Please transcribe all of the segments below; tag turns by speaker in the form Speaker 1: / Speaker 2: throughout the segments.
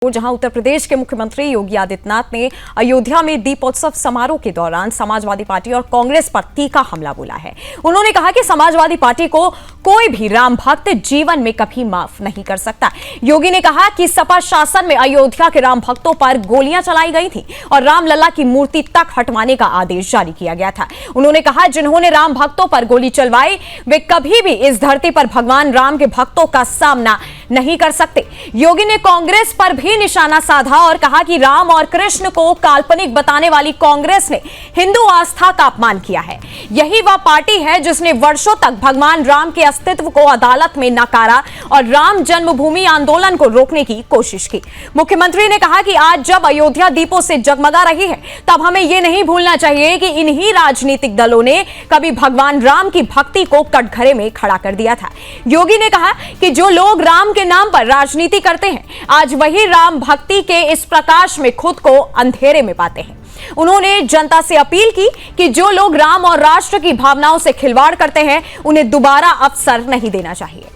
Speaker 1: जहां उत्तर प्रदेश के मुख्यमंत्री योगी आदित्यनाथ ने अयोध्या में दीपोत्सव समारोह के दौरान समाजवादी पार्टी और कांग्रेस पर तीखा हमला बोला है। उन्होंने कहा कि समाजवादी पार्टी को कोई भी राम भक्त जीवन में कभी माफ नहीं कर सकता। योगी ने कहा कि सपा शासन में अयोध्या के राम भक्तों पर गोलियां चलाई गई थी और रामलला की मूर्ति तक हटवाने का आदेश जारी किया गया था। उन्होंने कहा जिन्होंने राम भक्तों पर गोली चलवाई वे कभी भी इस धरती पर भगवान राम के भक्तों का सामना नहीं कर सकते। योगी ने कांग्रेस पर भी निशाना साधा और कहा कि राम और कृष्ण को काल्पनिक बताने वाली कांग्रेस ने हिंदू आस्था का अपमान किया है। यही वह पार्टी है जिसने वर्षों तक भगवान राम के अस्तित्व को अदालत में नकारा और राम जन्मभूमि आंदोलन को रोकने की कोशिश की। मुख्यमंत्री ने कहा कि आज जब अयोध्या दीपों से जगमगा रही है तब हमें यह नहीं भूलना चाहिए कि इन्हीं राजनीतिक दलों ने कभी भगवान राम की भक्ति को कटघरे में खड़ा कर दिया था। योगी ने कहा कि जो लोग राम के नाम पर राजनीति करते हैं आज वही राम भक्ति के इस प्रकाश में खुद को अंधेरे में पाते हैं। उन्होंने जनता से अपील की कि जो लोग राम और राष्ट्र की भावनाओं से खिलवाड़ करते हैं उन्हें दोबारा अवसर नहीं देना चाहिए।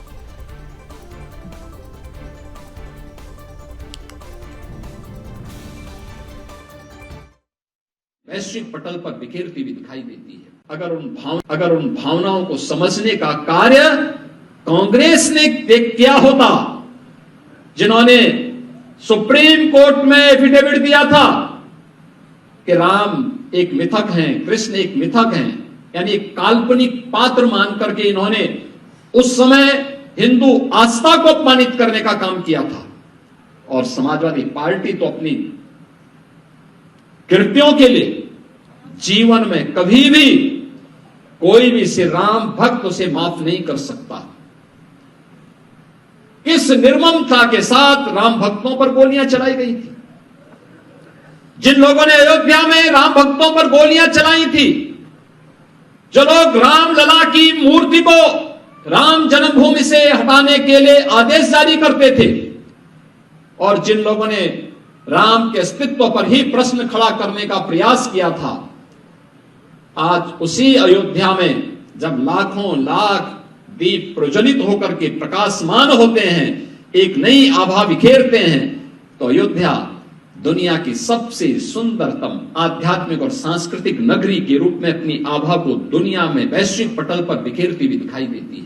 Speaker 2: वैश्विक पटल पर बिखेरती हुई दिखाई देती है। अगर उन भावनाओं को समझने का कार्य कांग्रेस ने किया होता, जिन्होंने सुप्रीम कोर्ट में एफिडेविट दिया था कि राम एक मिथक हैं, कृष्ण एक मिथक हैं, यानी एक काल्पनिक पात्र मान करके इन्होंने उस समय हिंदू आस्था को अपमानित करने का काम किया था। और समाजवादी पार्टी तो अपनी कृत्यों के लिए जीवन में कभी भी कोई भी से राम भक्त उसे माफ नहीं कर सकता। किस निर्ममता के साथ राम भक्तों पर गोलियां चलाई गई थी। जिन लोगों ने अयोध्या में राम भक्तों पर गोलियां चलाई थी, जो लोग रामलला की मूर्ति को राम जन्मभूमि से हटाने के लिए आदेश जारी करते थे और जिन लोगों ने राम के अस्तित्व पर ही प्रश्न खड़ा करने का प्रयास किया था, आज उसी अयोध्या में जब लाखों लाख दीप प्रज्वलित होकर के प्रकाशमान होते हैं, एक नई आभा बिखेरते हैं, तो अयोध्या दुनिया की सबसे सुंदरतम आध्यात्मिक और सांस्कृतिक नगरी के रूप में अपनी आभा को दुनिया में वैश्विक पटल पर बिखेरती हुई दिखाई देती है।